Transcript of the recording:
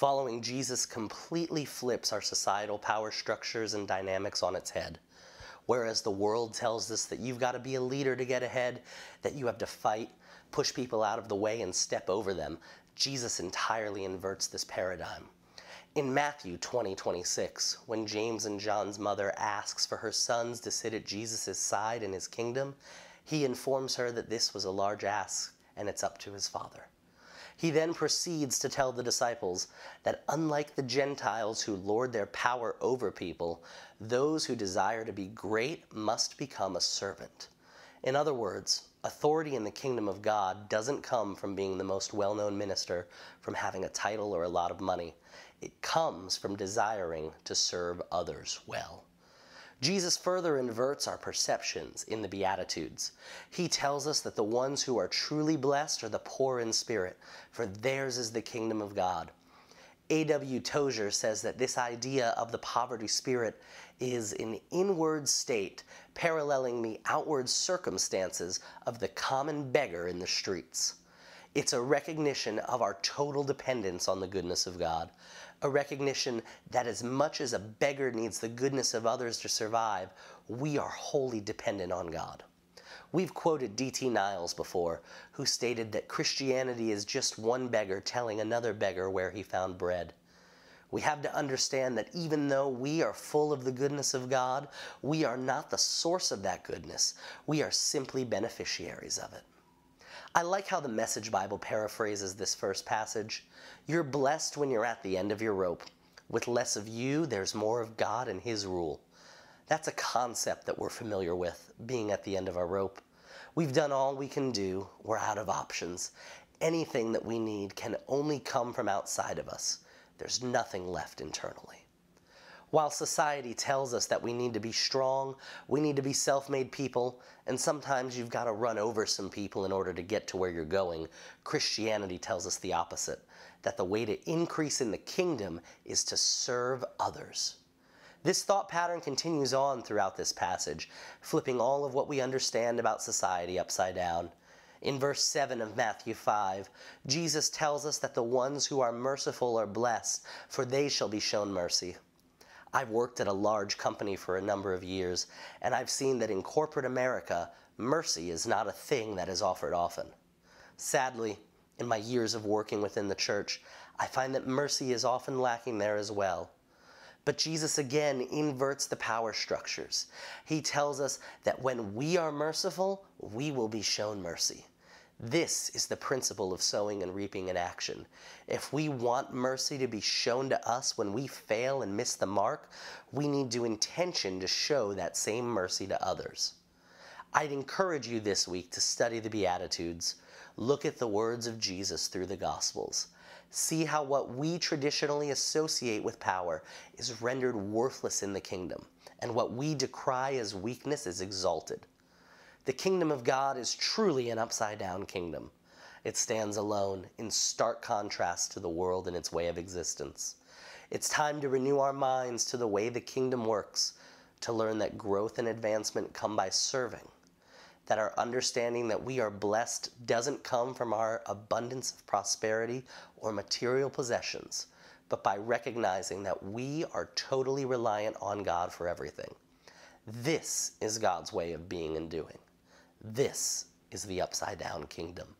Following Jesus completely flips our societal power structures and dynamics on its head. Whereas the world tells us that you've got to be a leader to get ahead, that you have to fight, push people out of the way and step over them, Jesus entirely inverts this paradigm. In Matthew 20:26, when James and John's mother asks for her sons to sit at Jesus' side in his kingdom, he informs her that this was a large ask and it's up to his Father. He then proceeds to tell the disciples that unlike the Gentiles who lord their power over people, those who desire to be great must become a servant. In other words, authority in the kingdom of God doesn't come from being the most well-known minister, from having a title or a lot of money. It comes from desiring to serve others well. Jesus further inverts our perceptions in the Beatitudes. He tells us that the ones who are truly blessed are the poor in spirit, for theirs is the kingdom of God. A.W. Tozer says that this idea of the poverty spirit is an inward state paralleling the outward circumstances of the common beggar in the streets. It's a recognition of our total dependence on the goodness of God, a recognition that as much as a beggar needs the goodness of others to survive, we are wholly dependent on God. We've quoted D.T. Niles before, who stated that Christianity is just one beggar telling another beggar where he found bread. We have to understand that even though we are full of the goodness of God, we are not the source of that goodness. We are simply beneficiaries of it. I like how the Message Bible paraphrases this first passage. You're blessed when you're at the end of your rope. With less of you, there's more of God and His rule. That's a concept that we're familiar with, being at the end of our rope. We've done all we can do. We're out of options. Anything that we need can only come from outside of us. There's nothing left internally. While society tells us that we need to be strong, we need to be self-made people, and sometimes you've got to run over some people in order to get to where you're going, Christianity tells us the opposite, that the way to increase in the kingdom is to serve others. This thought pattern continues on throughout this passage, flipping all of what we understand about society upside down. In verse 7 of Matthew 5, Jesus tells us that the ones who are merciful are blessed, for they shall be shown mercy. I've worked at a large company for a number of years, and I've seen that in corporate America, mercy is not a thing that is offered often. Sadly, in my years of working within the church, I find that mercy is often lacking there as well. But Jesus again inverts the power structures. He tells us that when we are merciful, we will be shown mercy. This is the principle of sowing and reaping in action. If we want mercy to be shown to us when we fail and miss the mark, we need to intention to show that same mercy to others. I'd encourage you this week to study the Beatitudes. Look at the words of Jesus through the Gospels. See how what we traditionally associate with power is rendered worthless in the kingdom, and what we decry as weakness is exalted. The kingdom of God is truly an upside-down kingdom. It stands alone, in stark contrast to the world and its way of existence. It's time to renew our minds to the way the kingdom works, to learn that growth and advancement come by serving, that our understanding that we are blessed doesn't come from our abundance of prosperity or material possessions, but by recognizing that we are totally reliant on God for everything. This is God's way of being and doing. This is the upside-down kingdom.